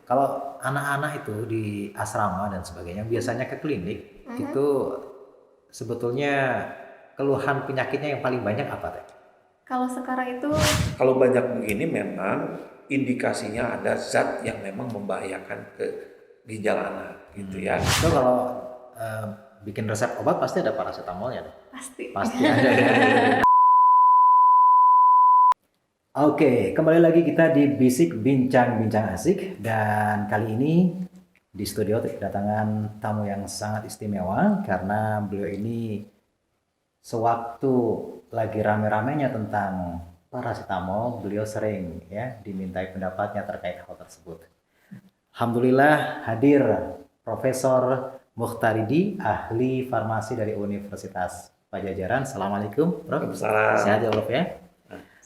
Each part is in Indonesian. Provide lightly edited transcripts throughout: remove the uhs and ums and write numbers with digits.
kalau anak-anak itu di asrama dan sebagainya biasanya ke klinik itu sebetulnya keluhan penyakitnya yang paling banyak apa teh? Kalau sekarang itu Kalau banyak begini memang indikasinya ada zat yang memang membahayakan ke ginjal anak gitu ya. Itu kalau eh, bikin resep obat pasti ada paracetamolnya dong. pasti. Pasti ada ya. Oke, kembali lagi kita di Bisik Bincang-Bincang Asik dan kali ini di studio kedatangan tamu yang sangat istimewa karena beliau ini sewaktu lagi rame-ramenya tentang paracetamol, beliau sering ya dimintai pendapatnya terkait hal tersebut. Alhamdulillah hadir Profesor Mukhtaridi, ahli farmasi dari Universitas Pajajaran. Assalamualaikum, Prof. Waalaikumsalam. Sehat ya, Prof ya.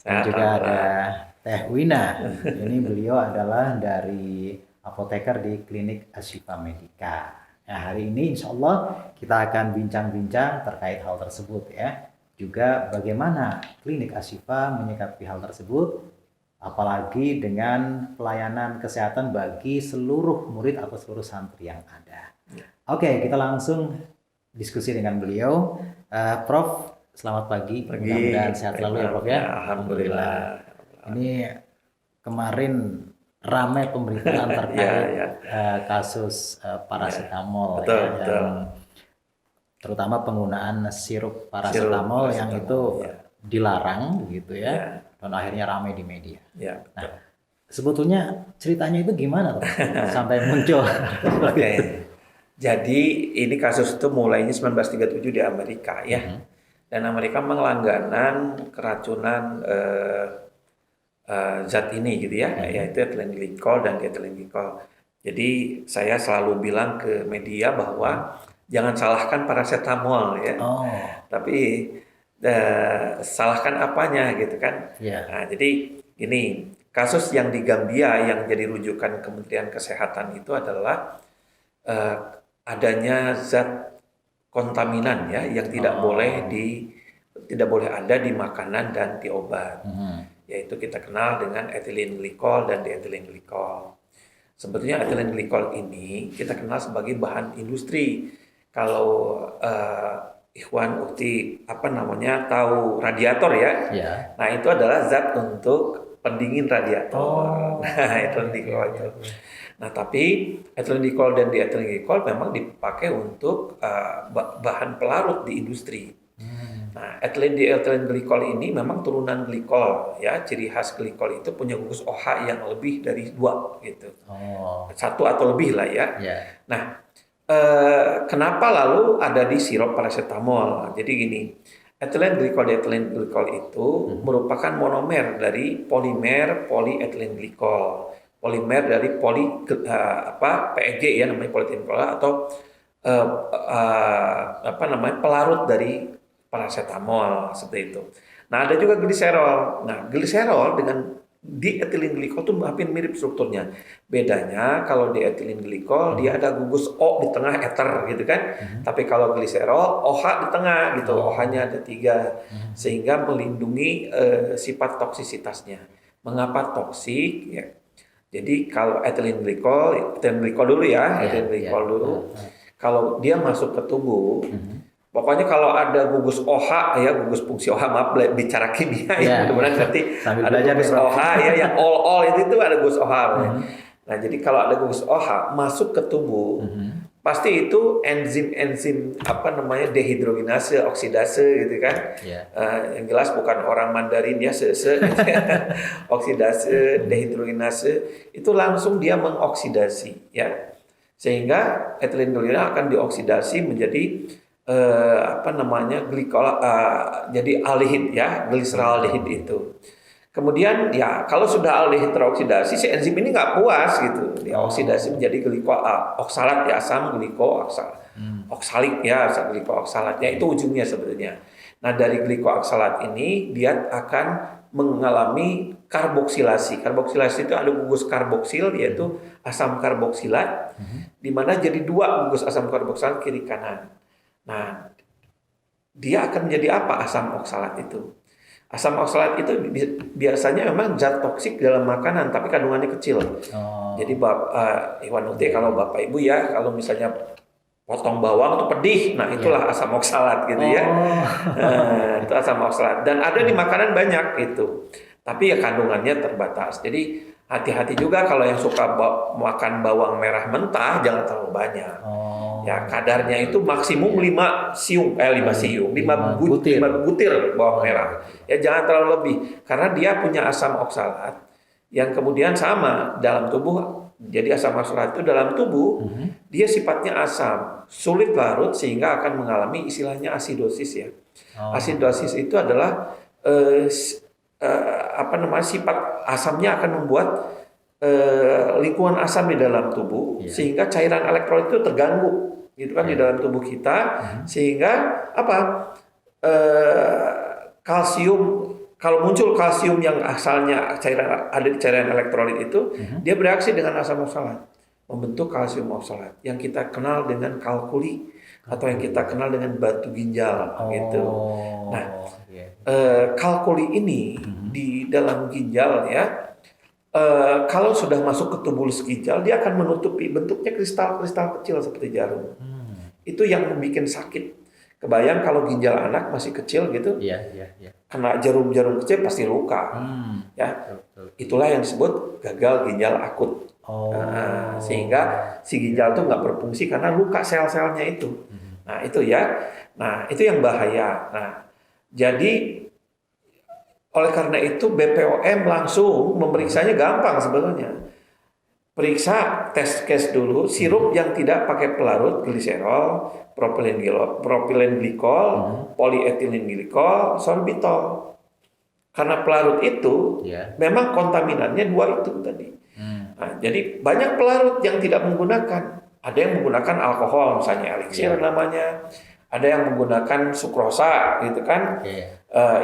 Dan Sehat, juga ada alhamdulillah. Teh Wina. Ini beliau adalah dari apoteker di Klinik Ashifa Medika. Nah, hari ini insya Allah kita akan bincang-bincang terkait hal tersebut ya. Juga bagaimana Klinik Ashifa menyikapi hal tersebut, apalagi dengan pelayanan kesehatan bagi seluruh murid atau seluruh santri yang ada. Oke, kita langsung diskusi dengan beliau. Prof, selamat pagi. Mudah-mudahan sehat selalu ya, Prof ya. Alhamdulillah. Ini kemarin ramai pemberitaan terkait Ya. kasus paracetamol Betul, ya, betul. yang terutama penggunaan sirup paracetamol yang paracetamol, itu ya. dilarang gitu ya, Ya. dan akhirnya ramai di media. Ya, betul. Sebetulnya ceritanya itu gimana tuh sampai muncul? Oke. Jadi ini kasus itu mulainya 1937 di Amerika ya. Dan Amerika melangganan keracunan zat ini gitu ya, yaitu ethylene glycol dan diethylene glycol. Jadi saya selalu bilang ke media bahwa jangan salahkan paracetamol ya, Oh, tapi salahkan apanya gitu kan. ya. Nah, jadi ini kasus yang di Gambia yang jadi rujukan Kementerian Kesehatan itu adalah eh, adanya zat kontaminan ya yang tidak boleh ada di makanan dan di obat. Yaitu kita kenal dengan ethylene glycol dan diethylene glycol. Sebetulnya ethylene glycol ini kita kenal sebagai bahan industri. Kalau Ikhwan Ukti tahu radiator ya? Ya. Nah itu adalah zat untuk pendingin radiator. Nah ethylene glycol itu. Nah tapi ethylene glycol dan diethylene glycol memang dipakai untuk bahan pelarut di industri. Nah, ethylene glycol ini memang turunan glikol ya. Ciri khas glikol itu punya gugus OH yang lebih dari 2 gitu. Oh, 1 atau lebih lah ya. ya. Nah, kenapa lalu ada di sirup paracetamol? Jadi gini, ethylene glycol itu merupakan monomer dari polimer polyethylene glycol. Polimer dari PEG ya namanya polyethylene glycol atau pelarut dari paracetamol seperti itu. Nah, ada juga gliserol. Nah, gliserol dengan diethylene glycol itu hampir mirip strukturnya. Bedanya kalau diethylene glycol dia ada gugus O di tengah ether gitu kan. Tapi kalau gliserol OH di tengah gitu. OH-nya ada 3 sehingga melindungi sifat toksisitasnya. Mengapa toksik ya? Jadi kalau ethylene glycol dulu ya, ethylene glycol dulu. Kalau dia masuk ke tubuh pokoknya kalau ada gugus OH ya, gugus fungsi OH, maaf bicara kimia ya, mudah-mudahan nanti ada gugus OH ya, yang all itu ada gugus OH. Nah, jadi kalau ada gugus OH masuk ke tubuh, pasti itu enzim dehidrogenase, oksidase gitu kan. Yang jelas bukan orang Mandarin ya, oksidase, dehidrogenase itu langsung dia mengoksidasi ya. Sehingga ethylene glycol akan dioksidasi menjadi glikol, jadi aldehid ya, gliseraldehid itu. Kemudian ya kalau sudah aldehid teroksidasi, si enzim ini nggak puas gitu, dioksidasi menjadi oksalat ya, asam oksalik ya, asam glikoksalatnya itu ujungnya sebetulnya. Nah dari glikoksalat ini dia akan mengalami karboksilasi. Karboksilasi itu ada gugus karboksil yaitu asam karboksilat, di mana jadi 2 gugus asam karboksilat kiri kanan. Nah, dia akan menjadi apa asam oksalat itu? Asam oksalat itu biasanya memang zat toksik dalam makanan, tapi kandungannya kecil. Oh. Jadi Iwan Ute, kalau Bapak Ibu ya, kalau misalnya potong bawang itu pedih, nah itulah asam oksalat gitu ya. Itu asam oksalat. Dan ada di makanan banyak itu, tapi ya kandungannya terbatas. Jadi hati-hati juga kalau yang suka makan bawang merah mentah, jangan terlalu banyak. Ya kadarnya itu maksimum 5 butir bawang merah. Ya jangan terlalu lebih, karena dia punya asam oksalat yang kemudian sama dalam tubuh. Jadi asam oksalat itu dalam tubuh dia sifatnya asam, sulit larut sehingga akan mengalami istilahnya asidosis ya. Asidosis itu adalah sifat asamnya akan membuat lingkungan asam di dalam tubuh sehingga cairan elektrolit itu terganggu gitu kan di dalam tubuh kita, sehingga kalsium, kalau muncul kalsium yang asalnya ada di cairan elektrolit itu, dia bereaksi dengan asam oksalat, membentuk kalsium oksalat yang kita kenal dengan kalkuli atau yang kita kenal dengan batu ginjal gitu. Nah, kalkuli ini di dalam ginjal ya, kalau sudah masuk ke tubulus ginjal, dia akan menutupi, bentuknya kristal-kristal kecil seperti jarum. Itu yang membuat sakit. Kebayang kalau ginjal anak masih kecil gitu, kena jarum-jarum kecil pasti luka. Ya, itulah yang disebut gagal ginjal akut. Sehingga si ginjal itu nggak berfungsi karena luka sel-selnya itu. Nah itu ya. Nah itu yang bahaya. Nah jadi oleh karena itu BPOM langsung memeriksanya gampang sebetulnya. Periksa test case dulu, sirup yang tidak pakai pelarut, gliserol, propilen glikol, polietilen glikol, sorbitol. Karena pelarut itu memang kontaminannya 2 itu tadi. Nah, jadi banyak pelarut yang tidak menggunakan. Ada yang menggunakan alkohol, misalnya elixir namanya. Ada yang menggunakan sukrosa, gitu kan?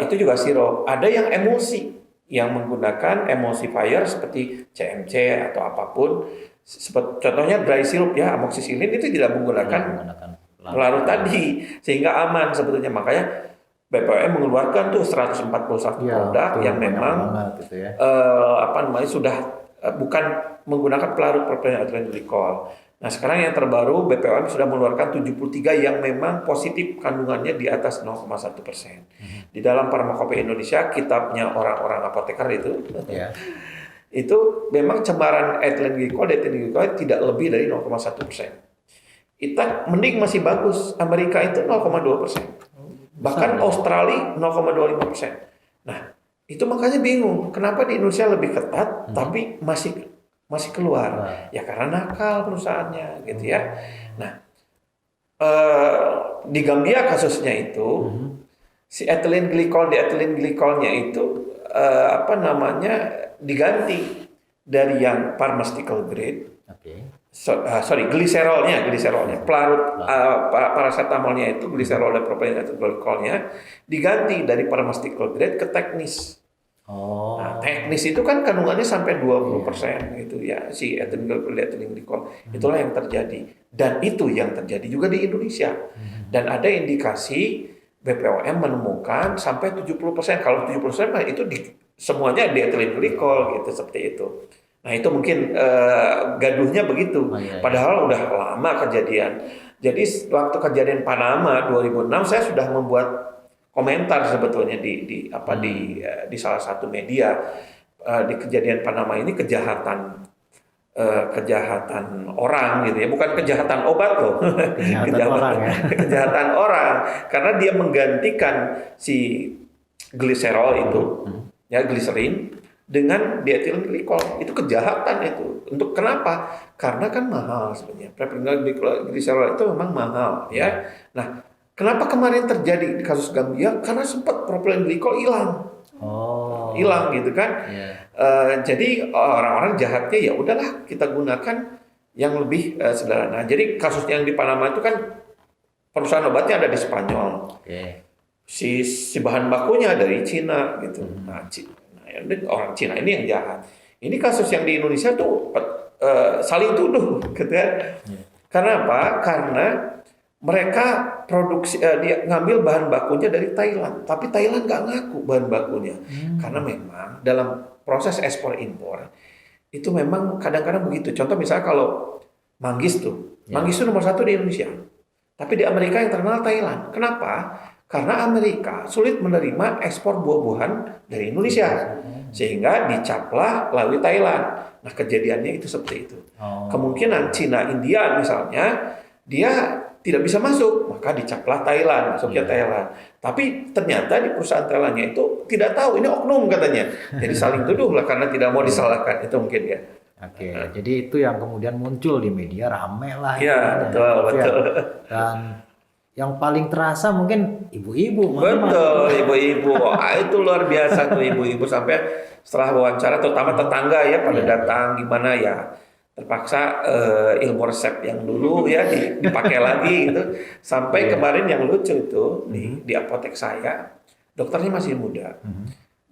Itu juga sirup. Ada yang emulsi, yang menggunakan emulsifier seperti CMC atau apapun. Contohnya dry syrup ya, amoxicillin itu tidak menggunakan pelarut tadi, sehingga aman sebetulnya. Makanya BPOM mengeluarkan tuh 141 produk yang memang sudah bukan menggunakan pelarut propilen etilen glikol. Nah sekarang yang terbaru BPOM sudah mengeluarkan 73 yang memang positif kandungannya di atas 0,1%. Di dalam Farmakopeia Indonesia, kitabnya orang-orang apoteker itu memang cemaran etilen glikol, dietilen glikol tidak lebih dari 0,1%. Kita mending masih bagus, Amerika itu 0,2%. Bahkan Australia 0,25%. Nah itu makanya bingung, kenapa di Indonesia lebih ketat tapi masih keluar. Ya karena nakal perusahaannya gitu ya. Nah, di Gambia kasusnya itu si etilen glikolnya itu diganti dari yang pharmaceutical grade. Gliserolnya pelarut paracetamolnya itu gliserol dan propilen glikolnya diganti dari pharmaceutical grade ke teknis. Nah, teknis itu kan kandungannya sampai 20% gitu ya, si etilen glikol. Itulah yang terjadi, dan itu yang terjadi juga di Indonesia. Dan ada indikasi BPOM menemukan sampai 70%. Kalau 70% itu semuanya di etilen glikol gitu, seperti itu. Nah itu mungkin gaduhnya begitu. Padahal udah lama kejadian. Jadi waktu kejadian Panama 2006 saya sudah membuat komentar sebetulnya di salah satu media di kejadian Panama ini kejahatan orang gitu ya, bukan kejahatan obat loh. Kejahatan orang karena dia menggantikan si gliserol itu ya, gliserin dengan dietilen glikol. Itu kejahatan itu. Untuk kenapa? Karena kan mahal sebenarnya. Propilen gliserol itu memang mahal ya. Nah, kenapa kemarin terjadi di kasus Gambia? Karena sempat propilen glikol hilang. Hilang gitu kan. Jadi orang-orang jahatnya ya udahlah kita gunakan yang lebih sederhana. Jadi kasus yang di Panama itu kan perusahaan obatnya ada di Spanyol. Si bahan bakunya dari Cina gitu. Orang Cina ini yang jahat. Ini kasus yang di Indonesia tuh saling tuduh gitu ya. Karena apa? Karena mereka produksi dia ngambil bahan bakunya dari Thailand, tapi Thailand nggak ngaku bahan bakunya karena memang dalam proses ekspor impor itu memang kadang-kadang begitu. Contoh misalnya kalau manggis tuh, manggis itu nomor satu di Indonesia, tapi di Amerika yang terkenal Thailand. Kenapa? Karena Amerika sulit menerima ekspor buah-buahan dari Indonesia, sehingga dicaplah melalui Thailand. Nah kejadiannya itu seperti itu. Kemungkinan Cina, India misalnya dia tidak bisa masuk, maka dicaplah Thailand, masuknya Thailand. Tapi ternyata di perusahaan Thailandnya itu tidak tahu, ini oknum katanya. Jadi saling tuduh lah karena tidak mau disalahkan, itu mungkin ya. Oke, jadi itu yang kemudian muncul di media, rame lah. Iya, betul, betul. Dan yang paling terasa mungkin ibu-ibu. Betul, ibu-ibu. Itu luar biasa tuh ibu-ibu, sampai setelah wawancara, terutama tetangga ya pada datang, gimana ya. Terpaksa ilmu resep yang dulu ya dipakai lagi gitu. Sampai kemarin yang lucu itu di apotek saya, dokternya masih muda.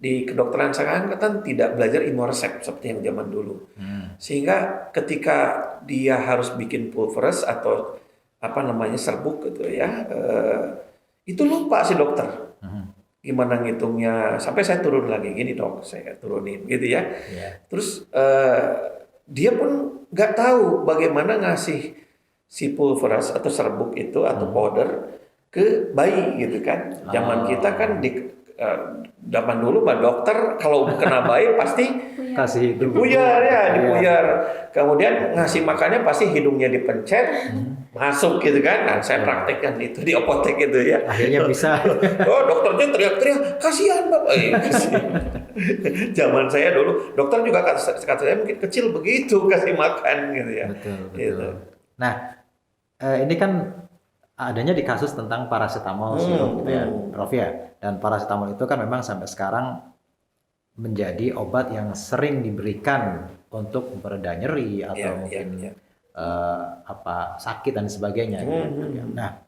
Di kedokteran sekarang kan tidak belajar ilmu resep seperti yang zaman dulu. Sehingga ketika dia harus bikin pulveres atau apa namanya serbuk gitu ya, itu lupa si dokter. Gimana ngitungnya, sampai saya turun lagi, gini dok, saya turunin gitu ya. Terus dia pun nggak tahu bagaimana ngasih si pulveras atau serbuk itu atau powder ke bayi gitu kan. Zaman kita kan di zaman dulu mah dokter kalau kena bayi pasti kasih dipuyar ya, dipuyar. Kemudian ngasih makannya pasti hidungnya dipencet masuk gitu kan. Nah, saya praktekkan itu di apotek gitu ya. Akhirnya bisa. Oh, dokternya teriak-teriak, kasihan Bapak. Kasihan. Zaman saya dulu, dokter juga kata saya mungkin kecil begitu kasih makan gitu ya. Betul. Gitu. Nah, ini kan adanya di kasus tentang paracetamol sirup gitu ya, Prof ya. Dan paracetamol itu kan memang sampai sekarang menjadi obat yang sering diberikan untuk mereda nyeri atau mungkin apa sakit dan sebagainya. Gitu. Nah,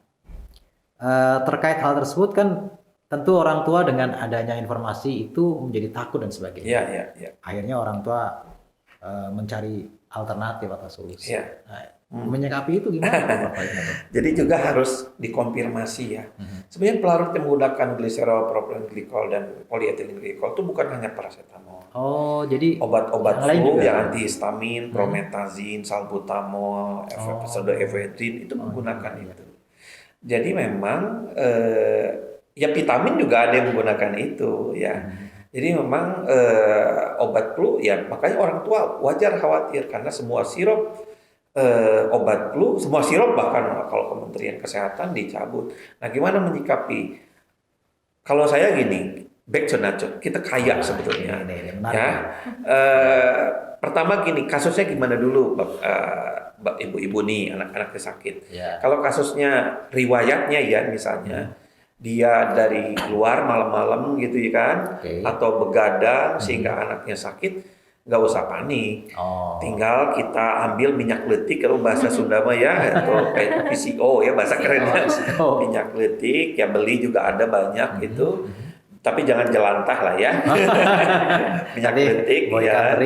terkait hal tersebut kan tentu orang tua dengan adanya informasi itu menjadi takut dan sebagainya. Akhirnya orang tua mencari alternatif atau solusi. Nah, menyikapi itu gimana Bapak? Jadi juga harus dikonfirmasi ya. Sebenarnya pelarut yang menggunakan gliserol, propilen glikol dan polietilen glikol itu bukan hanya paracetamol. Oh, jadi obat-obat flu yang antihistamin, promethazine, salbutamol, pseudoephedrine itu menggunakan itu. Jadi memang ya vitamin juga ada yang menggunakan itu ya. Jadi memang obat flu ya makanya orang tua wajar khawatir karena semua sirup obat flu, semua sirup bahkan kalau Kementerian Kesehatan dicabut. Nah, gimana menyikapi? Kalau saya gini, back to nature, kita kaya sebetulnya. Ya, pertama gini, kasusnya gimana dulu, ibu-ibu nih, anak-anaknya sakit. Kalau kasusnya riwayatnya ya, misalnya dia dari luar malam-malam gitu ya kan, atau begadang sehingga anaknya sakit. Nggak usah panik, tinggal kita ambil minyak letik kalau bahasa Sunda mah ya, atau PCO ya bahasa kerennya, minyak letik ya beli juga ada banyak itu, tapi jangan jelantah lah ya, minyak letik ya,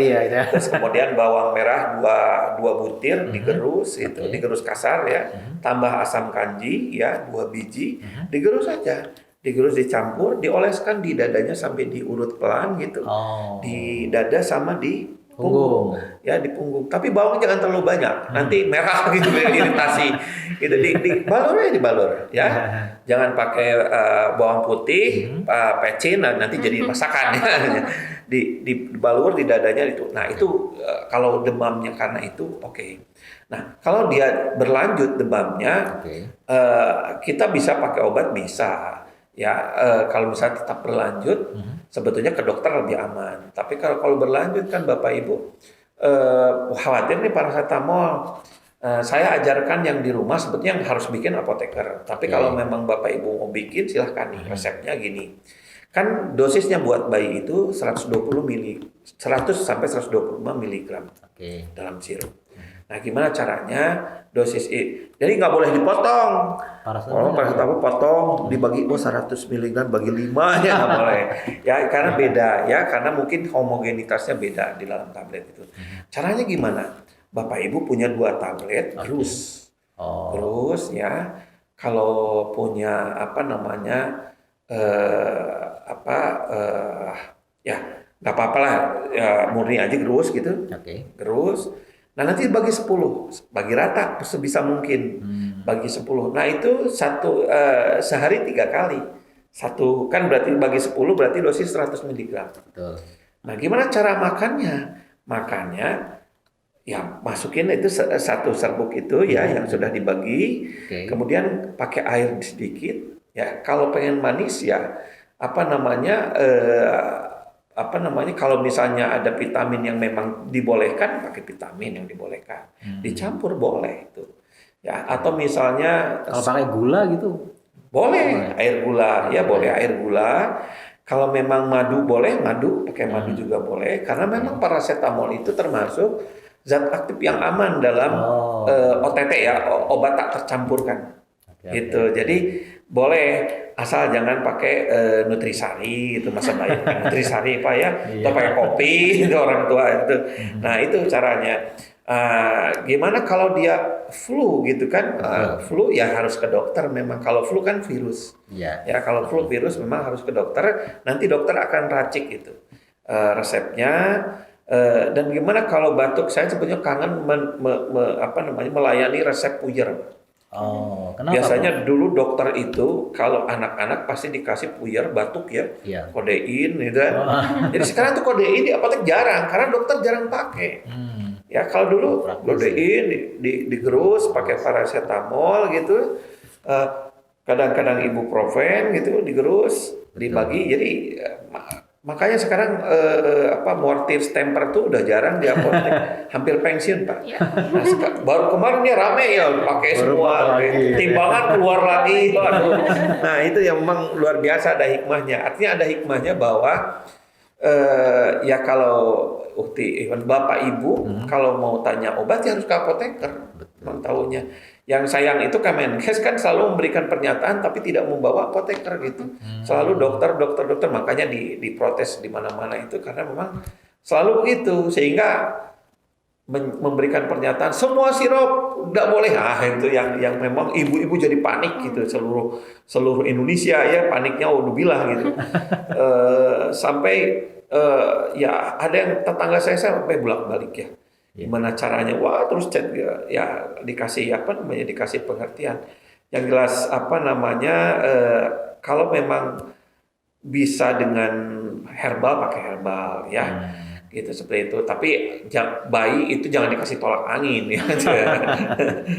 terus kemudian bawang merah 2 butir digerus itu, digerus kasar ya, tambah asam kanji ya 2 biji, digerus aja. Digerus, dicampur, dioleskan di dadanya sampai diurut pelan gitu. Di dada sama di punggung. Ya, di punggung. Tapi bawang jangan terlalu banyak. Nanti merah gitu, iritasi. Gitu dibalur ya, dibalur ya. Jangan pakai bawang putih, pecin nanti jadi masakan ya. Dibalur di dadanya itu. Nah, itu kalau demamnya karena itu oke. Nah, kalau dia berlanjut demamnya kita bisa pakai obat bisa. Ya, kalau misalnya tetap berlanjut, sebetulnya ke dokter lebih aman. Tapi kalau berlanjut kan Bapak Ibu khawatir nih paracetamol. Saya ajarkan yang di rumah sebetulnya yang harus bikin apoteker. Tapi kalau memang Bapak Ibu mau bikin silahkan nih resepnya gini. Kan dosisnya buat bayi itu 100 sampai 125 mg dalam sirup. Nah, gimana caranya dosis jadi nggak boleh dipotong. Kalau paracetamol potong dibagi 100 mg bagi 5 ya nggak boleh. Ya karena beda ya, karena mungkin homogenitasnya beda di dalam tablet itu. Caranya gimana? Bapak Ibu punya 2 tablet, gerus ya. kalau punya apa namanya apa ya nggak apa-apa lah ya, murni aja gerus gitu, Oke. gerus. Nah nanti bagi 10, bagi rata sebisa mungkin, bagi 10. Nah itu sehari 3 kali. Satu kan berarti bagi 10 berarti dosis 100 miligram. Betul. Nah gimana cara makannya? Makannya ya masukin itu satu serbuk itu ya yang sudah dibagi, Oke. kemudian pakai air sedikit. Ya kalau pengen manis ya apa namanya kalau misalnya ada vitamin yang memang dibolehkan pakai vitamin yang dibolehkan, dicampur boleh itu. Ya atau misalnya Kalau pakai gula gitu, boleh air gula, ya boleh air gula. Kalau memang madu boleh, madu pakai madu juga boleh. Karena memang paracetamol itu termasuk zat aktif yang aman dalam OTT ya, obat tak tercampurkan. Oke, Gitu. Jadi boleh asal jangan pakai nutrisari itu masa baik nutrisari Pak ya, atau pakai kopi itu orang tua itu. Nah itu caranya. Gimana kalau dia flu gitu kan? Flu ya harus ke dokter. Memang kalau flu kan virus. Iya. Ya kalau flu virus memang harus ke dokter. Nanti dokter akan racik itu resepnya. Dan gimana kalau batuk? Saya sebetulnya kangen melayani resep puyer. Oh, kenapa, Biasanya dulu dokter itu kalau anak-anak pasti dikasih puyer batuk ya, Iya. kodein gitu kan. Jadi sekarang tuh kodein di apotek jarang karena dokter jarang pakai. Ya kalau dulu kodein digerus pakai paracetamol gitu, kadang-kadang ibuprofen gitu digerus, dibagi. Jadi makanya sekarang mortir stemper tuh udah jarang di apotek, hampir pensiun Pak. Nah, baru kemarin dia rame ya pakai semua, timbangan keluar lagi. Waduh. Nah itu yang memang luar biasa ada hikmahnya. Artinya ada hikmahnya bahwa ya kalau ukti bapak ibu kalau mau tanya obat ya harus ke apoteker. Memang tahunya. Yang sayang itu Kemenkes kan selalu memberikan pernyataan tapi tidak membawa apoteker gitu. Selalu dokter. Makanya diprotes di mana-mana itu karena memang selalu begitu sehingga memberikan pernyataan semua sirup nggak boleh. Itu yang memang ibu-ibu jadi panik gitu seluruh Indonesia ya paniknya udah gitu. Sampai ya ada yang tetangga saya sampai bolak-balik ya. Gimana caranya? Wah, terus chat ya dikasih dikasih pengertian. Yang jelas kalau memang bisa dengan herbal pakai herbal ya. Gitu seperti itu. Tapi bayi itu jangan dikasih tolak angin ya.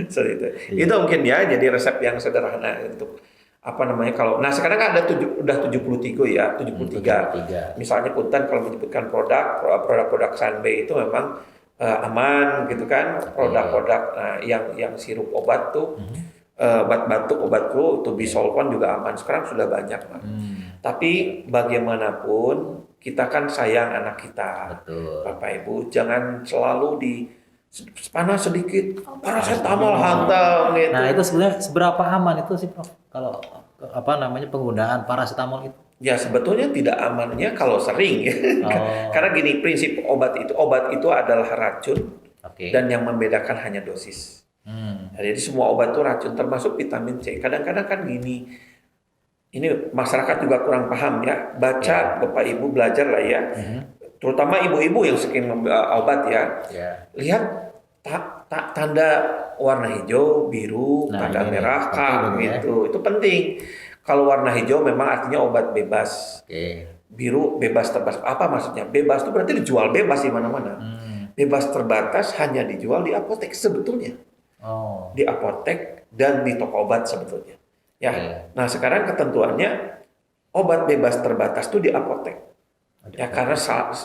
Seperti itu. Itu mungkin ya jadi resep yang sederhana untuk kalau sekarang kan ada udah 73 ya, 73. Misalnya Punten kalau menyebutkan produk Sanbe itu memang aman gitu kan, produk-produk yang sirup obat tuh obat batuk, obat flu, tuh bisolvon juga aman. Sekarang sudah banyak, Pak. Tapi bagaimanapun kita kan sayang anak kita. Betul. Bapak Ibu jangan selalu panas sedikit paracetamol hantam gitu. Nah, itu sebenarnya seberapa aman itu sih, Prof? Kalau penggunaan paracetamol itu? Ya sebetulnya tidak amannya kalau sering ya. Karena gini, prinsip obat itu adalah racun dan yang membedakan hanya dosis. Jadi semua obat itu racun termasuk vitamin C. Kadang-kadang kan gini, ini masyarakat juga kurang paham ya. Baca Bapak Ibu belajar lah ya. Terutama ibu-ibu yang sering obat ya. Lihat tanda warna hijau, biru, tanda merah, K gitu. Itu penting. Kalau warna hijau memang artinya obat bebas. Biru bebas terbatas. Apa maksudnya? Bebas itu berarti dijual bebas di mana-mana. Bebas terbatas hanya dijual di apotek sebetulnya. Di apotek dan di toko obat sebetulnya. Ya. Nah, sekarang ketentuannya obat bebas terbatas itu di apotek. Ya karena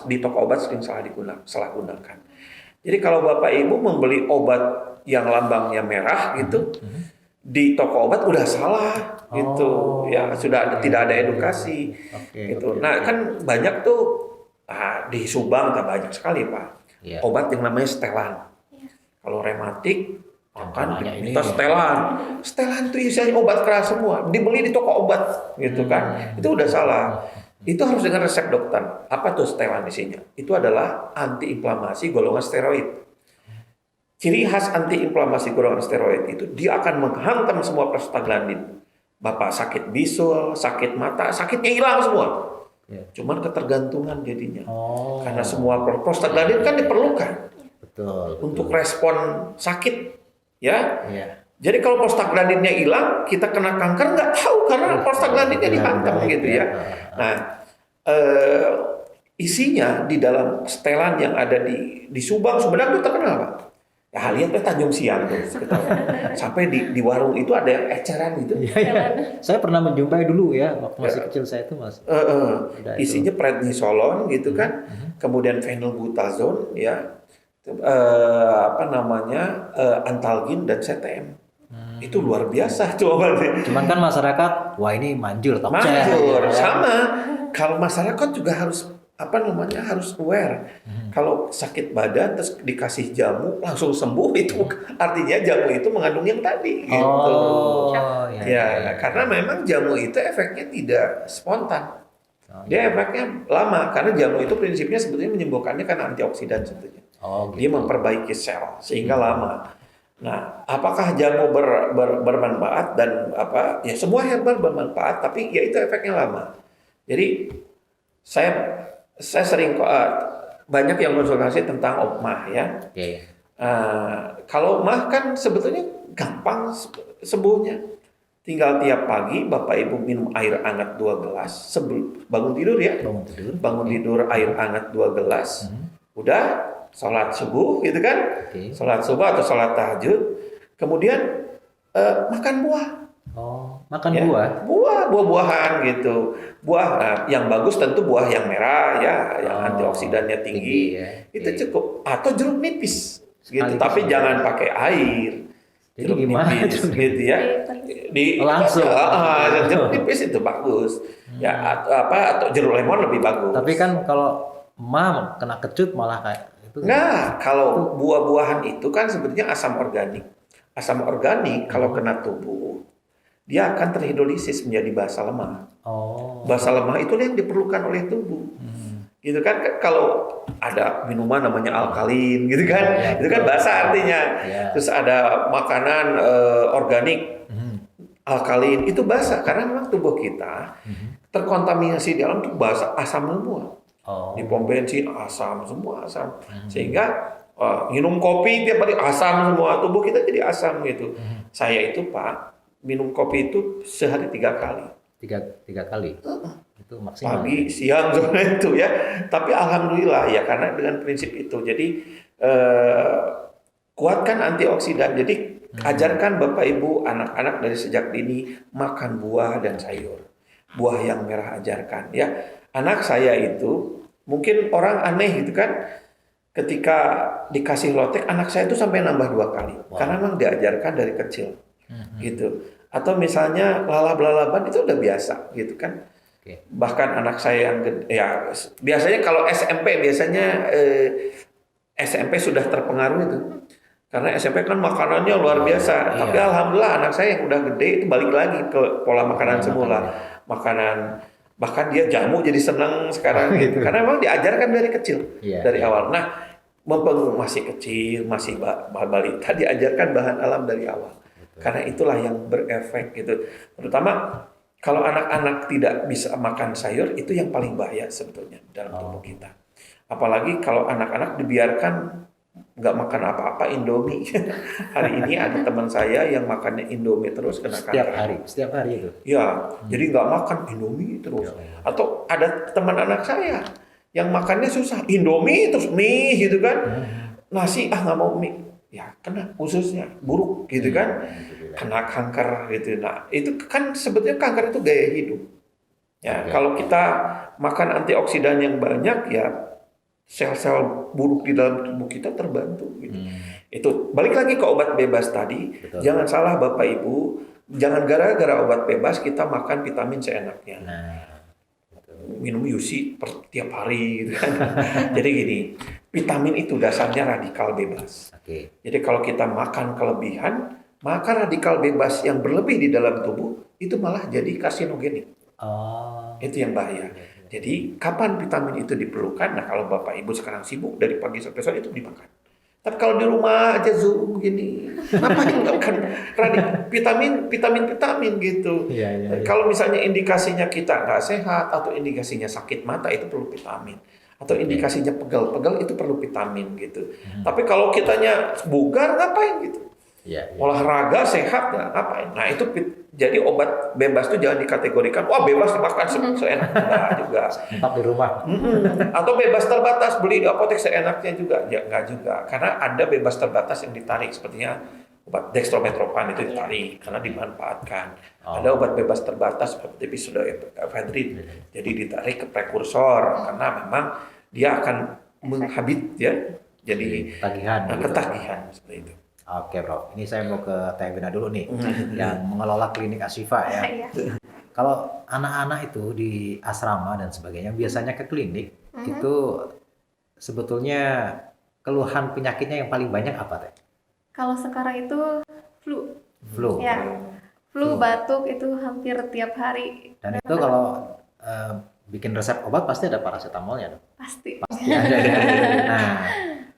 di toko obat sering salah gunakan. Jadi kalau Bapak Ibu membeli obat yang lambangnya merah gitu, di toko obat udah salah gitu ya, sudah tidak ada edukasi gitu. Nah kan banyak tuh di Subang banyak sekali Pak obat yang namanya setelan. Kalau rematik kan kita setelan tuh isinya obat keras semua, dibeli di toko obat gitu kan, itu udah salah. Itu harus dengan resep dokter. Apa tuh setelan isinya? Itu adalah antiinflamasi golongan steroid. ciri khas antiinflamasi golongan steroid itu dia akan menghantam semua prostaglandin. Bapak sakit bisul, sakit mata, sakitnya hilang semua. Ya. Cuman ketergantungan jadinya. Oh. Karena semua prostaglandin kan diperlukan Betul. untuk respon sakit, ya. Iya. Jadi kalau prostaglandinnya hilang, kita kena kanker nggak tahu karena prostaglandinnya dihantam gitu ya. Nah, isinya di dalam setelan yang ada di Subang, Sumedang itu terkenal Pak. Ya lihat Tanjung Siang tuh. Sampai di warung itu ada yang eceran gitu. Iya, iya. Saya pernah menjumpai dulu ya waktu masih kecil saya itu Mas. Isinya prednisolon gitu kan, kemudian phenylbutazone ya, antalgin dan CTM. Itu luar biasa tuh obatnya. Cuman kan masyarakat, wah ini manjur, Manjur, sama. Kalau masyarakat juga harus harus aware. Kalau sakit badan terus dikasih jamu langsung sembuh itu artinya jamu itu mengandung yang tadi gitu. Oh, Ya, karena memang jamu itu efeknya tidak spontan. Dia efeknya lama karena jamu itu prinsipnya sebetulnya menyembuhkannya karena antioksidan sebetulnya. Oh, gitu. Dia memperbaiki sel sehingga lama. Nah, apakah jamu bermanfaat dan ya semua herbal bermanfaat tapi ya itu efeknya lama. Jadi saya sering banyak yang konsultasi tentang opmah ya. Oke. Kalau opmah kan sebetulnya gampang sembuhnya. Tinggal tiap pagi Bapak Ibu minum air hangat 2 gelas sebelum bangun tidur ya. Bangun tidur air hangat 2 gelas. Udah sholat subuh gitu kan. Sholat subuh atau sholat tahajud. Kemudian makan buah. Oh, makan Ya, buah. buah-buahan gitu. Buah yang bagus tentu buah yang merah ya, yang antioksidannya tinggi. ya. Itu cukup. Atau jeruk nipis gitu. Sekaligus Tapi ya. jangan pakai air. Jadi Jeruk gimana nipis jeruk gitu ya. Langsung. Jeruk nipis itu bagus. Ya atau jeruk lemon lebih bagus. Tapi kan kalau emak kena kecut malah kayak itu. Nah, kalau buah-buahan itu kan sebetulnya asam organik. Asam organik kalau kena tubuh, dia akan terhidrolisis menjadi basa lemah. Oh. Basa lemah itu yang diperlukan oleh tubuh. Gitu kan, kalau ada minuman namanya alkalin gitu kan. Ya, itu kan basa artinya. Ya. Terus ada makanan organik alkalin itu basa karena memang tubuh kita terkontaminasi di alam tuh basa asam semua. Oh. Di pom bensin asam semua asam sehingga minum kopi tiap hari asam semua tubuh kita jadi asam gitu. Saya itu Pak minum kopi itu sehari 3 kali. Tiga kali. Itu maksimal. Pagi, siang, sore itu ya. Tapi alhamdulillah ya karena dengan prinsip itu. Jadi kuatkan antioksidan. Jadi ajarkan Bapak Ibu anak-anak dari sejak dini makan buah dan sayur. Buah yang merah ajarkan ya. Anak saya itu mungkin orang aneh gitu kan. Ketika dikasih lotek anak saya itu sampai nambah 2 kali. Karena memang diajarkan dari kecil. Gitu. Atau misalnya lalap-lalapan itu udah biasa gitu kan. Bahkan anak saya yang gede, ya biasanya kalau SMP SMP sudah terpengaruh itu. Karena SMP kan makanannya luar biasa. Tapi alhamdulillah anak saya yang udah gede itu balik lagi ke pola makanan semula. Makanan bahkan dia jamu jadi senang sekarang gitu. Karena memang diajarkan dari kecil, dari awal. Nah, masih kecil, masih balita diajarkan bahan alam dari awal. Karena itulah yang berefek gitu. Terutama kalau anak-anak tidak bisa makan sayur itu yang paling bahaya sebetulnya dalam tubuh kita. Apalagi kalau anak-anak dibiarkan nggak makan apa-apa Indomie. Hari ini ada teman saya yang makannya Indomie terus kena kanker. Setiap hari itu. Ya, jadi nggak makan Indomie terus. Atau ada teman anak saya yang makannya susah Indomie terus mie gitu kan. Nasi nggak mau mie. Ya kena ususnya buruk gitu kan, kena kanker gitu. Nah itu kan sebetulnya kanker itu gaya hidup. Ya kalau kita makan antioksidan yang banyak ya sel-sel buruk di dalam tubuh kita terbantu. Gitu. Itu balik lagi ke obat bebas tadi. Betul. Jangan salah Bapak Ibu, jangan gara-gara obat bebas kita makan vitamin seenaknya. Minum UC tiap hari gitu kan. Jadi gini, vitamin itu dasarnya radikal bebas. Jadi kalau kita makan kelebihan, maka radikal bebas yang berlebih di dalam tubuh itu malah jadi karsinogenik. Itu yang bahaya. Jadi kapan vitamin itu diperlukan? Nah kalau Bapak Ibu sekarang sibuk dari pagi sampai sore itu dimakan. Tapi kalau di rumah aja Zoom gini, ngapain kan vitamin gitu. Iya, iya, iya. Kalau misalnya indikasinya kita nggak sehat atau indikasinya sakit mata itu perlu vitamin. Atau indikasinya pegal-pegal itu perlu vitamin gitu. Tapi kalau kitanya bugar ngapain gitu? Iya, iya. Olahraga sehat nggak ngapain? Nah itu jadi obat bebas itu jangan dikategorikan wah bebas dimakan seenak enggak juga. Tetap di rumah. Atau bebas terbatas beli di apotek seenaknya juga ya enggak juga karena ada bebas terbatas yang ditarik sepertinya obat dextromethorphan itu ditarik karena dimanfaatkan. Ada obat bebas terbatas seperti pseudoephedrine jadi ditarik ke prekursor karena memang dia akan menghabit ya jadi Tagihan. gitu. ketagihan seperti itu. Oke, Bro. Ini saya mau ke Teh Wina dulu nih, yang mengelola klinik Ashifa ya. Iya. Kalau anak-anak itu di asrama dan sebagainya biasanya ke klinik itu sebetulnya keluhan penyakitnya yang paling banyak apa, Teh? Kalau sekarang itu flu. Flu. Ya. Flu, batuk itu hampir tiap hari. Dan itu kalau bikin resep obat pasti ada paracetamolnya dong. Pasti. Pasti ada ya. Nah,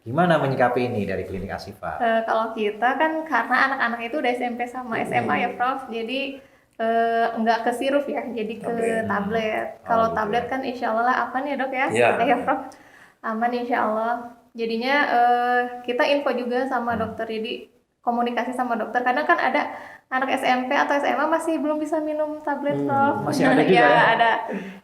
gimana menyikapi ini dari klinik Ashifa? Kalau kita kan karena anak-anak itu udah SMP sama SMA ya Prof, jadi nggak ke sirup ya, jadi ke tablet. Kalau gitu tablet ya. kan insya Allah aman ya dok ya, Iya. ya Prof, aman insya Allah. Jadinya kita info juga sama dokter, jadi komunikasi sama dokter. Kadang kan ada anak SMP atau SMA masih belum bisa minum tablet Prof. Masih ada juga ya, ya? ada.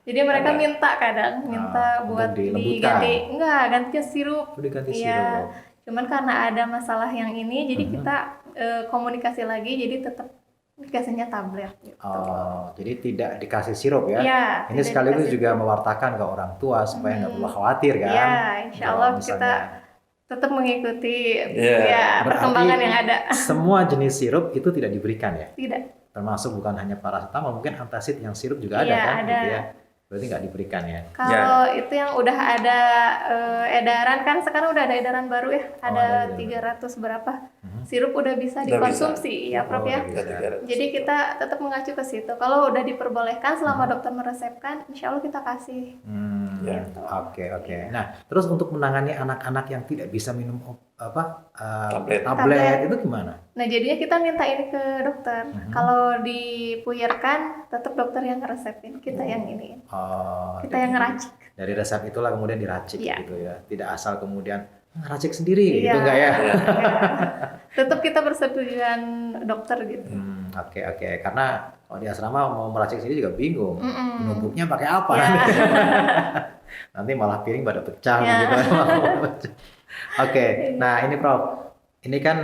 Jadi mereka Ada. minta kadang, minta untuk buat dilembutkan. diganti, enggak gantinya sirup. Itu diganti Iya, sirup. cuman karena ada masalah yang ini, jadi kita komunikasi lagi, jadi tetap dikasihnya tablet. Gitu. Oh, jadi tidak dikasih sirup ya? Iya. Ini tidak sekaligus dikasih. juga mewartakan ke orang tua supaya nggak perlu khawatir kan? Iya, insya Kalau Allah misalnya- kita tetap mengikuti Iya. ya Berarti perkembangan yang ada. Semua jenis sirup itu tidak diberikan ya? Tidak. Termasuk bukan hanya paracetamol, mungkin antacid yang sirup juga ada Iya, kan? ada. Gitu ya? Berarti nggak diberikan ya? Kalau itu yang udah ada edaran kan, sekarang udah ada edaran baru ya, ada ada 300 berapa sirup udah bisa Udah dikonsumsi ya Prof Oh, ya. udah bisa. Jadi kita tetap mengacu ke situ. Kalau udah diperbolehkan selama dokter meresepkan, insya Allah kita kasih. Ya. Oke. Nah, terus untuk menangani anak-anak yang tidak bisa minum Tablet. tablet itu gimana? Nah jadinya kita minta ini ke dokter. Kalau dipuyarkan, tetap dokter yang ngeresepin, kita yang ini, Oh, kita yang ngeracik. dari resep itulah kemudian diracik Iya. gitu ya. Tidak asal kemudian ngeracik sendiri Iya. gitu enggak ya? Iya. Tetap kita persetujuan dokter gitu. Oke. Karena kalau di asrama mau meracik sendiri juga bingung. Mm-mm. Numbuknya pakai apa? Ya. Nanti malah piring pada pecah Ya. gitu. Oke. Nah, ini Prof. Ini kan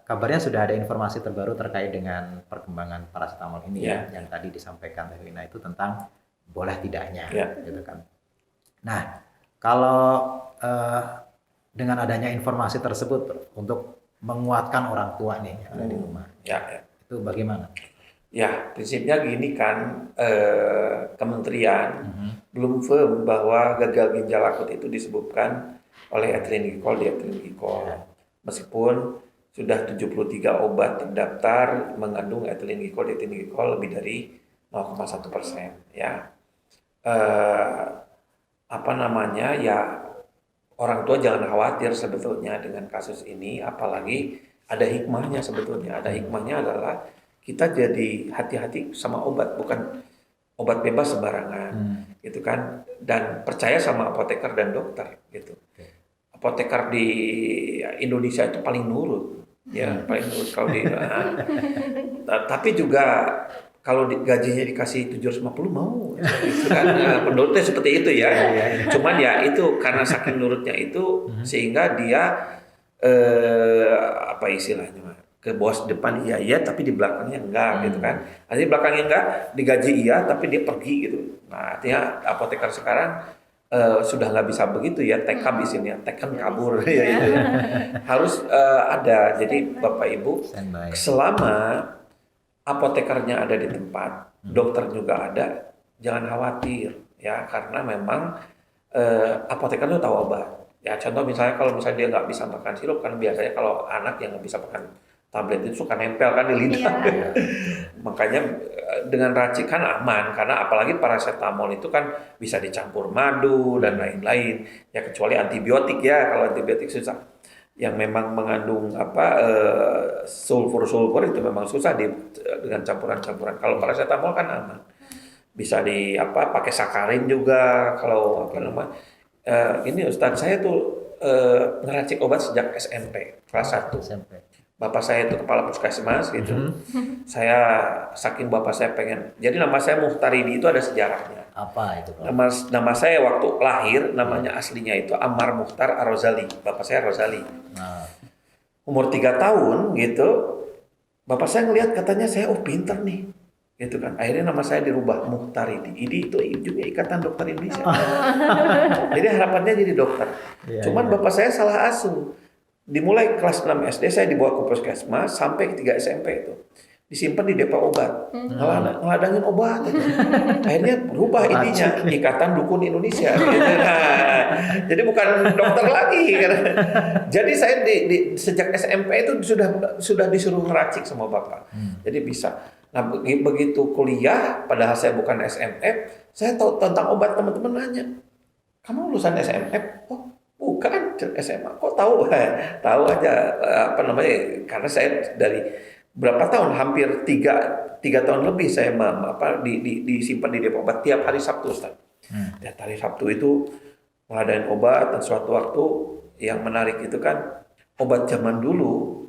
kabarnya sudah ada informasi terbaru terkait dengan perkembangan paracetamol ini Ya. yang tadi disampaikan Teh Wina itu tentang boleh tidaknya Ya. gitu kan. Nah, kalau dengan adanya informasi tersebut Prof, untuk menguatkan orang tua nih yang ada di rumah, Ya. itu bagaimana? Ya, prinsipnya gini kan, kementerian belum firm bahwa gagal ginjal akut itu disebabkan oleh ethylene glycol, diethylene glycol. Meskipun sudah 73 obat terdaftar mengandung ethylene glycol, diethylene glycol lebih dari 0,1%. Ya, ya orang tua jangan khawatir sebetulnya dengan kasus ini, apalagi ada hikmahnya sebetulnya. Ada hikmahnya adalah kita jadi hati-hati sama obat, bukan obat bebas sembarangan, gitu kan. Dan percaya sama apoteker dan dokter, gitu. Apoteker di Indonesia itu paling nurut, ya paling nurut kalau di. Tapi juga kalau gajinya dikasih 750 mau, gitu kan. Menurutnya seperti itu ya. Cuman ya itu karena saking nurutnya itu sehingga dia apa istilahnya? Ke bos depan iya tapi di belakangnya enggak gitu kan. Artinya belakangnya enggak, digaji iya tapi dia pergi gitu. Nah, artinya apoteker sekarang sudah nggak bisa begitu ya, tekab isinya, tekan kabur ya itu ya. Harus ada. Jadi Bapak Ibu Standby. selama apotekernya ada di tempat, dokter juga ada, jangan khawatir ya karena memang apoteker itu tahu obat. Ya contoh misalnya kalau misalnya dia nggak bisa makan sirup, kan biasanya kalau anak yang nggak bisa makan tablet itu suka nempel kan di lidah. Iya. Makanya dengan racikan aman, karena apalagi paracetamol itu kan bisa dicampur madu dan lain-lain. Ya kecuali antibiotik ya, kalau antibiotik susah. Yang memang mengandung sulfur itu memang susah dengan campuran-campuran. Kalau paracetamol kan aman. Bisa pakai sakarin juga kalau ini Ustadz saya tuh ngeracik obat sejak SMP kelas 1. SMP. Bapak saya itu kepala puskesmas gitu. Saya saking bapak saya pengen. Jadi nama saya Muhtaridi itu ada sejarahnya. Apa itu, Prof? Nama saya waktu lahir namanya aslinya itu Ammar Mukhtar Ar-Rozali. Bapak saya Rozali. Nah, Umur 3 tahun gitu. Bapak saya ngelihat katanya saya pinter nih. Gitu kan. Akhirnya nama saya dirubah Muhtaridi. Ini itu juga Ikatan Dokter Indonesia. Jadi harapannya jadi dokter. Iya, Cuman iya. bapak saya salah asuh. Dimulai kelas 6 SD saya dibawa ke puskesmas sampai ke 3 SMP itu. Disimpan di depo obat. Ngeladangin obat aja. Akhirnya berubah intinya Ikatan Dukun Indonesia. Gitu. Nah, jadi bukan dokter lagi. Jadi saya sejak SMP itu sudah disuruh ngeracik sama bapak. Jadi bisa. Nah begitu kuliah, padahal saya bukan SMF, saya tahu tentang obat. Teman-teman nanya, kamu lulusan SMF? Oh bukan, SMA. Kok tahu? Tahu aja karena saya dari berapa tahun, hampir tiga tahun lebih saya disimpan di depo obat tiap hari Sabtu, Ustaz. Tiap hari Sabtu itu ngadain obat, dan suatu waktu yang menarik itu kan obat zaman dulu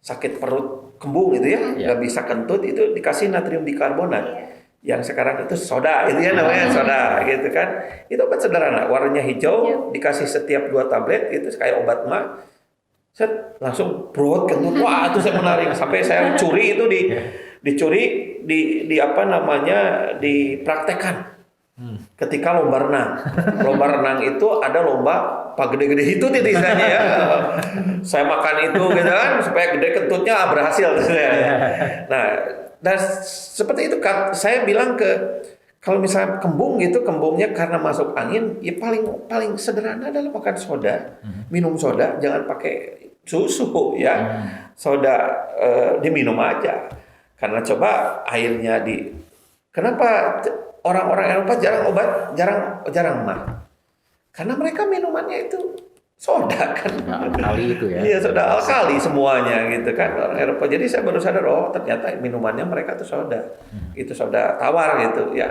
sakit perut kembung gitu ya, nggak bisa kentut itu dikasih natrium bikarbonat. Yang sekarang itu soda, itu ya namanya soda gitu kan. Itu obat sederhana, warnanya hijau, dikasih setiap 2 tablet gitu kayak obat mah. Set, langsung perut kentut. Wah, itu saya menarik sampai saya curi itu dipraktekkan. Ketika lomba renang. Lomba renang itu ada lomba pak gede-gede itu istilahnya ya. Saya makan itu gitu kan supaya gede kentutnya berhasil. Nah, dan seperti itu saya bilang kalau misalnya kembung gitu, kembungnya karena masuk angin, ya paling sederhana adalah makan soda, minum soda, jangan pakai susu ya, soda diminum aja. Karena coba airnya kenapa orang-orang Eropa jarang mah? Karena mereka minumannya itu soda kan. Alkali itu ya. Iya, soda alkali semuanya gitu kan orang Eropa. Jadi saya baru sadar ternyata minumannya mereka tuh soda. Itu soda tawar gitu ya.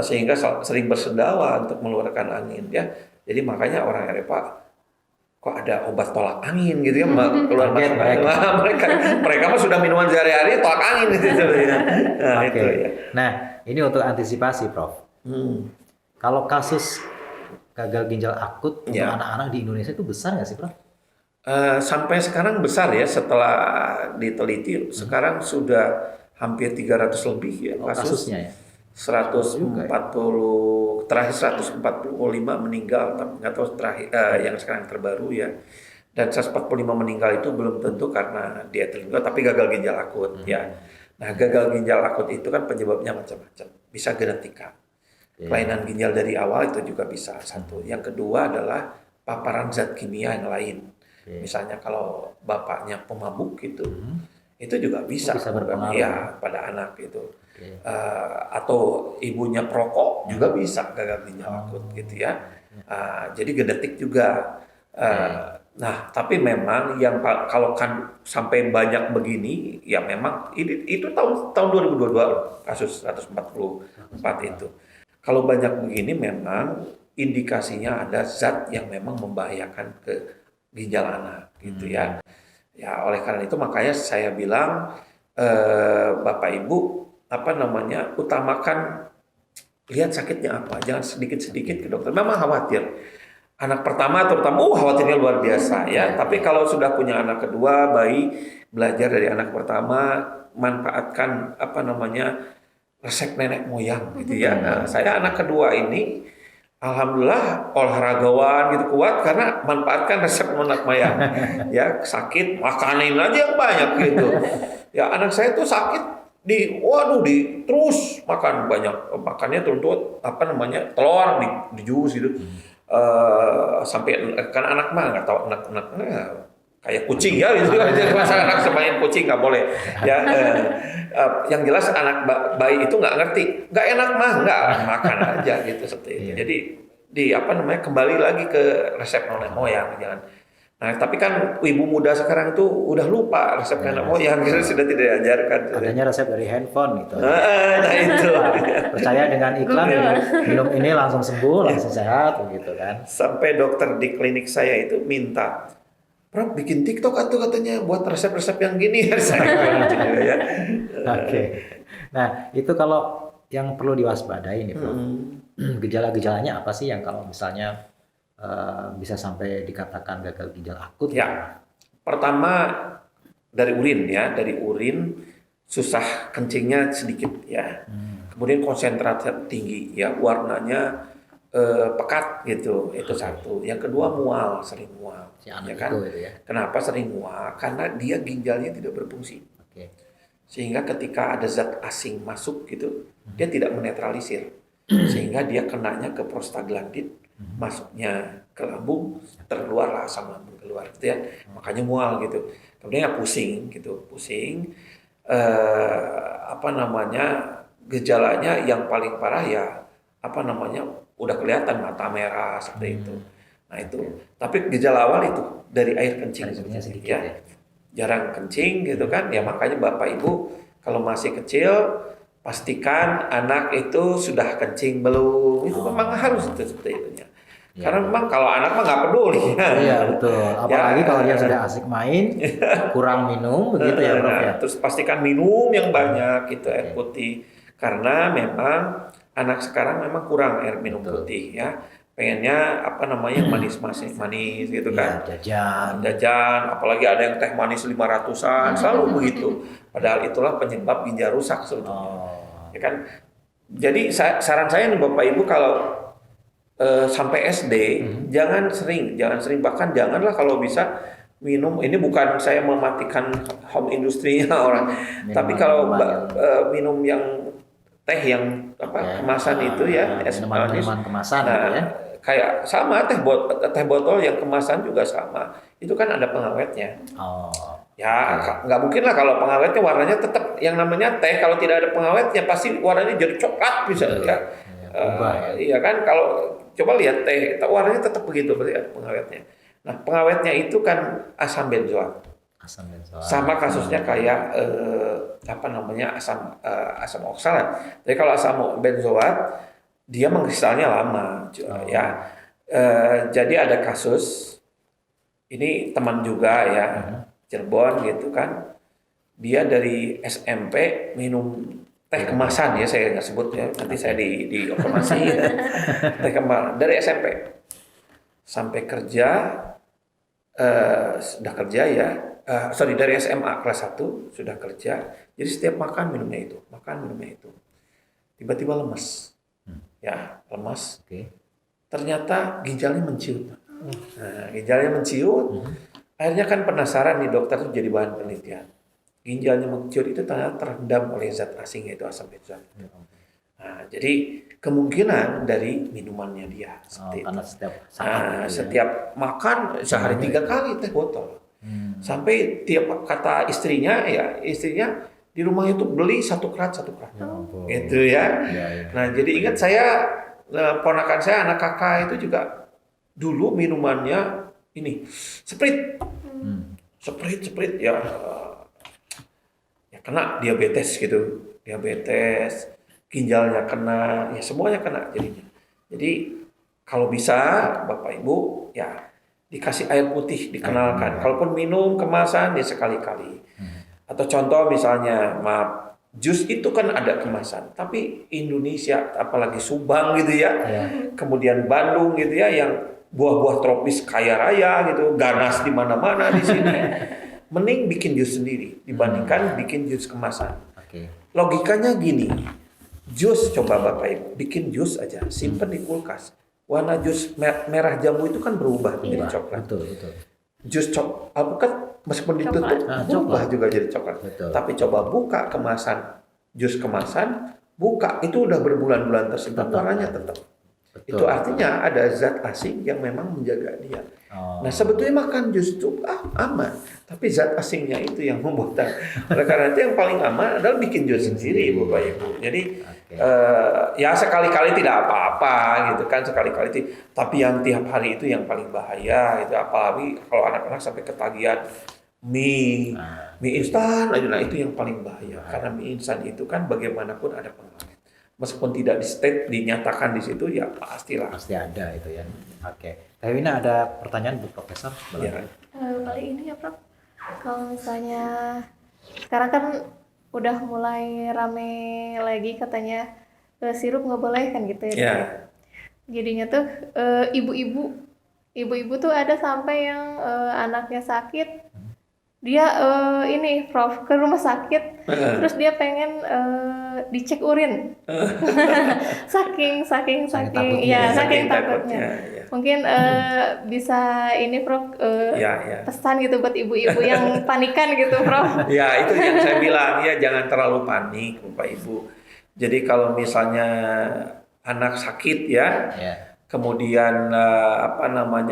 Sehingga sering bersendawa untuk mengeluarkan angin ya. Jadi makanya orang Eropa kok ada obat tolak angin gitu ya, keluar masuk mereka mah sudah minuman sehari-hari tolak angin gitu ya. Nah, Oke. itu ya. Nah, ini untuk antisipasi, Prof. Kalau kasus gagal ginjal akut untuk anak-anak di Indonesia itu besar nggak sih, Prof? Sampai sekarang besar ya, setelah diteliti sekarang sudah hampir 300 lebih ya Kasusnya ya. 140 terakhir 145 meninggal, tapi nggak tahu terakhir yang sekarang terbaru ya. Dan 145 meninggal itu belum tentu karena diethylene tapi gagal ginjal akut ya. Nah, gagal ginjal akut itu kan penyebabnya macam-macam. Bisa genetika. Kelainan ginjal dari awal itu juga bisa satu. Yang kedua adalah paparan zat kimia yang lain. Misalnya kalau bapaknya pemabuk gitu, itu juga bisa berpengaruh ya pada anak itu. Atau ibunya perokok juga bisa gagal ginjal akut gitu ya. Jadi genetik juga. Nah, tapi memang yang kalau kan sampai banyak begini, ya memang itu tahun 2022 kasus 144 itu. Kalau banyak begini memang indikasinya ada zat yang memang membahayakan ke ginjal anak gitu ya. Ya oleh karena itu makanya saya bilang Bapak Ibu utamakan lihat sakitnya apa, jangan sedikit-sedikit ke dokter. Memang khawatir. Anak pertama terutama khawatirnya luar biasa ya. Tapi kalau sudah punya anak kedua, bayi belajar dari anak pertama, manfaatkan resep nenek moyang gitu ya. Nah, saya anak kedua ini alhamdulillah olahragawan gitu kuat karena manfaatkan resep nenek moyang. Ya, sakit makanin aja yang banyak gitu. Ya, anak saya tuh sakit terus makan banyak, makannya tuntut telur di jus gitu. Sampai kan anak mah nggak tahu anak-anak kayak kucing ya, itu masa anak semain kucing nggak boleh ya. Yang jelas anak bayi itu nggak ngerti, nggak enak mah nggak makan aja gitu seperti itu. Iya. Jadi kembali lagi ke resep nenek moyang, jangan. Nah, tapi kan ibu muda sekarang tuh udah lupa resep nenek moyang, karena sudah tidak diajarkan. Adanya resep dari handphone gitu. Nah itu. Percaya dengan iklan, minum ini langsung sembuh, langsung sehat, begitu kan? Sampai dokter di klinik saya itu minta, Prof bikin TikTok atau katanya buat resep-resep yang gini. Saya gitu ya. Oke. Nah, itu kalau yang perlu diwaspadai nih, Prof. Gejala-gejalanya apa sih yang kalau misalnya bisa sampai dikatakan gagal ginjal akut? Ya, pertama dari urin ya, dari urin susah kencingnya sedikit ya. Kemudian konsentrasi tinggi ya, warnanya pekat gitu, itu satu. Yang kedua mual, sering mual. Si anak Ya kan? itu ya. Kenapa sering mual? Karena dia ginjalnya tidak berfungsi. Oke. Sehingga ketika ada zat asing masuk gitu, dia tidak menetralisir. Sehingga dia kenanya ke prostaglandin, masuknya ke lambung, terkeluarlah asam lambung keluar gitu ya. Makanya mual gitu. Kemudian ya pusing gitu, pusing. Gejalanya yang paling parah ya udah kelihatan mata merah seperti itu. Nah itu. Tapi gejala awal itu dari air kencing Air kencingnya sebetulnya, sedikit ya. ya. Jarang kencing gitu kan. Ya makanya Bapak Ibu kalau masih kecil pastikan anak itu sudah kencing belum. Itu memang harus itu seperti itu ya. Karena memang kalau anak mah nggak peduli. Iya betul. Apalagi kalau dia sudah asik main, kurang minum, begitu ya, Prof ya. Terus pastikan minum yang banyak itu air putih. Karena memang anak sekarang memang kurang air minum putih ya. Pengennya manis gitu kan. Jajan, apalagi ada yang teh manis 500-an, selalu begitu. Padahal itulah penyebab ginjal rusak sebetulnya. Ya kan? Jadi saran saya nih Bapak Ibu kalau sampai SD jangan sering bahkan janganlah kalau bisa minum. Ini bukan saya mematikan home industrinya orang, tapi kalau minum yang teh yang kemasan itu ya, es manis, minuman kemasan nah, gitu ya. kayak sama teh botol yang kemasan juga sama, itu kan ada pengawetnya. Ya nggak mungkin lah kalau pengawetnya warnanya tetap yang namanya teh, kalau tidak ada pengawetnya pasti warnanya jadi coklat bisa ya. Iya kan, kalau coba lihat teh warnanya tetap begitu berarti ada pengawetnya. Nah pengawetnya itu kan asam benzoat. Sama kasusnya kayak asam oksalat. Jadi kalau asam benzoat dia mengkristalnya lama ya. Jadi ada kasus ini teman juga ya, Cirebon gitu kan. Dia dari SMP minum teh kemasan ya, saya nggak sebut ya, nanti saya di informasi ya. Teh kemasan dari SMP sampai kerja sudah kerja ya. Dari SMA kelas 1 sudah kerja. Jadi setiap makan minumnya itu. Tiba-tiba lemas. Ya, lemas. Ternyata ginjalnya menciut. Nah, ginjalnya menciut. Akhirnya kan penasaran nih dokter itu jadi bahan penelitian. Ginjalnya menciut itu ternyata terendam oleh zat asing yaitu asam benzoat. Nah, jadi kemungkinan dari minumannya dia seperti itu. Setiap makan sehari 3 kali teh botol. Sampai tiap kata istrinya di rumah itu beli satu kerat. Gitu ya. Nah jadi ingat saya, ponakan saya anak kakak itu juga dulu minumannya ini Sprite ya, kena diabetes gitu, ginjalnya kena, ya semuanya kena jadinya. Jadi kalau bisa Bapak Ibu ya dikasih air putih, dikenalkan. Kalaupun minum kemasan ya sekali-kali. Atau contoh misalnya, jus itu kan ada kemasan. Tapi Indonesia, apalagi Subang gitu ya, kemudian Bandung gitu ya, yang buah-buah tropis kaya raya gitu, ganas di mana-mana di sini. Mending bikin jus sendiri dibandingkan bikin jus kemasan. Logikanya gini, jus coba Bapak Ibu, bikin jus aja, simpen di kulkas. Warna jus merah jambu itu kan berubah menjadi coklat. Betul. Jus alpukat meskipun ditutup berubah juga jadi coklat. Tapi coba buka jus kemasan, buka itu udah berbulan-bulan tersimpan warnanya tetap. Betul, Itu artinya ada zat asing yang memang menjaga dia. Oh. Nah sebetulnya makan justru aman, tapi zat asingnya itu yang membuat. Oleh karena itu yang paling aman adalah bikin jus sendiri, Bapak Ibu. Jadi Oke. ya sekali-kali tidak apa-apa gitu kan, sekali-kali tapi yang tiap hari itu yang paling bahaya. Itu apalagi kalau anak-anak sampai ketagihan mie, mie instan, nah itu yang paling bahaya. Karena mie instan itu kan bagaimanapun ada pengawet. Meskipun tidak dinyatakan di situ, ya pastilah. Pasti ada itu ya. Oke. Teh Wina ada pertanyaan buat Profesor? Ya. Kali ini ya Prof, kalau misalnya sekarang kan udah mulai rame lagi katanya sirup nggak boleh kan gitu ya. Ya. Jadinya tuh ibu-ibu tuh ada sampai yang anaknya sakit, dia ini Prof ke rumah sakit, terus dia pengen dicek urin, saking takutnya ya ya, saking saking takutnya. takutnya, ya. Mungkin bisa ini Prof Ya. pesan gitu buat ibu-ibu yang panikan gitu Prof. Ya, itu yang saya bilang, ya jangan terlalu panik, Bapak Ibu. Jadi kalau misalnya anak sakit ya, kemudian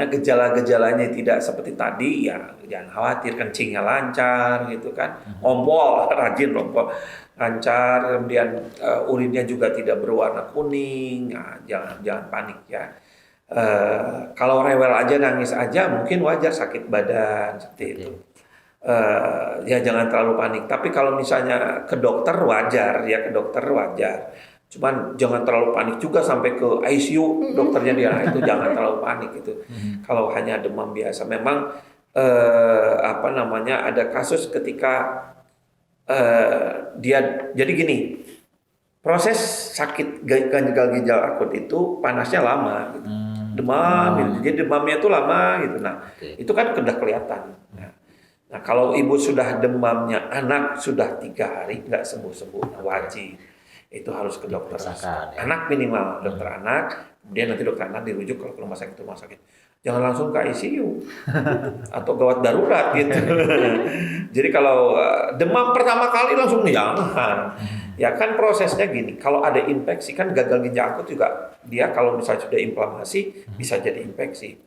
gejala-gejalanya tidak seperti tadi, ya jangan khawatir, kencingnya lancar gitu kan, ompol, rajin ompol, lancar, kemudian urinnya juga tidak berwarna kuning, nah, jangan panik ya. Kalau rewel aja, nangis aja, mungkin wajar sakit badan seperti itu. Ya jangan terlalu panik. Tapi kalau misalnya ke dokter wajar. Cuman jangan terlalu panik juga sampai ke ICU dokternya dia. Nah, itu jangan terlalu panik itu. Kalau hanya demam biasa, memang ada kasus ketika dia jadi gini. Proses sakit gagal ginjal akut itu panasnya lama gitu. Demam gitu. Jadi demamnya itu lama gitu. Nah, itu kan udah kelihatan. Nah, kalau ibu sudah demamnya, anak sudah 3 hari nggak sembuh-sembuh, wajib itu harus ke dokter anak, minimal dokter anak. Kemudian nanti dokter anak dirujuk kalau ke rumah sakit. Jangan langsung ke ICU atau gawat darurat gitu. Jadi kalau demam pertama kali langsung jangan. Ya kan prosesnya gini. Kalau ada infeksi kan gagal ginjal akut juga dia kalau misalnya sudah inflamasi bisa jadi infeksi.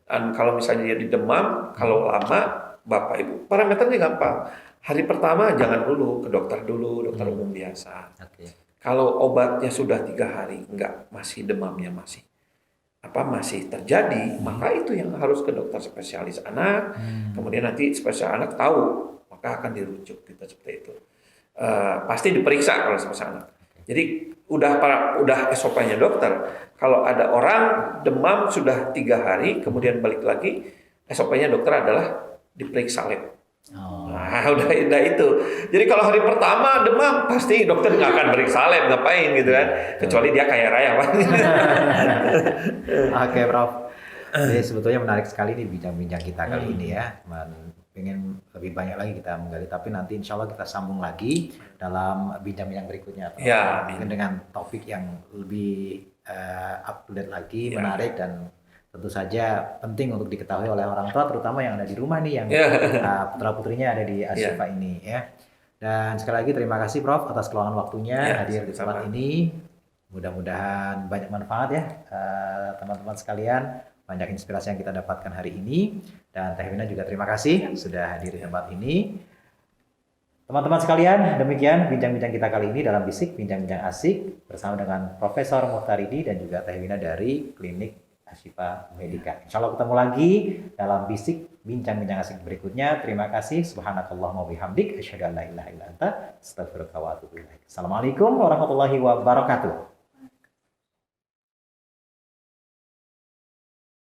Dan kalau misalnya dia demam, kalau lama Bapak Ibu, parameternya gampang. Hari pertama jangan dulu ke dokter dokter umum biasa. Kalau obatnya sudah 3 hari, masih demamnya masih terjadi, maka itu yang harus ke dokter spesialis anak. Kemudian nanti spesialis anak tahu, maka akan dirujuk gitu seperti itu. Pasti diperiksa kalau spesialis anak. Jadi udah SOP-nya dokter. Kalau ada orang demam sudah 3 hari, kemudian balik lagi, SOP-nya dokter adalah diperiksa lab. Nah, udah itu. Jadi kalau hari pertama demam, pasti dokter nggak akan periksa lab, ngapain gitu kan? Kecuali dia kaya raya, Pak. Oke, Prof. Jadi sebetulnya menarik sekali nih bincang-bincang kita kali ini ya. Pengen lebih banyak lagi kita menggali, tapi nanti insya Allah kita sambung lagi dalam bincang-bincang berikutnya. Ya, mungkin dengan topik yang lebih up to date lagi, menarik dan tentu saja penting untuk diketahui oleh orang tua, terutama yang ada di rumah nih, yang putra-putrinya ada di Ashifa ini ya. Dan sekali lagi terima kasih Prof atas keluangan waktunya hadir di tempat ini. Mudah-mudahan banyak manfaat ya teman-teman sekalian, banyak inspirasi yang kita dapatkan hari ini. Dan Teh Wina juga terima kasih sudah hadir di tempat ini. Teman-teman sekalian, demikian bincang-bincang kita kali ini dalam Bisik Bincang-Bincang Asik bersama dengan Profesor Muhtaridi dan juga Teh Wina dari Klinik Ashifa Medica. Insya Allah ketemu lagi dalam Bisik Bincang-Bincang Asik berikutnya. Terima kasih. Subhanakallahumma wabihamdik. Asyhadu an la ilaha illa anta astaghfiruka wa atubu ilaik. Assalamualaikum warahmatullahi wabarakatuh.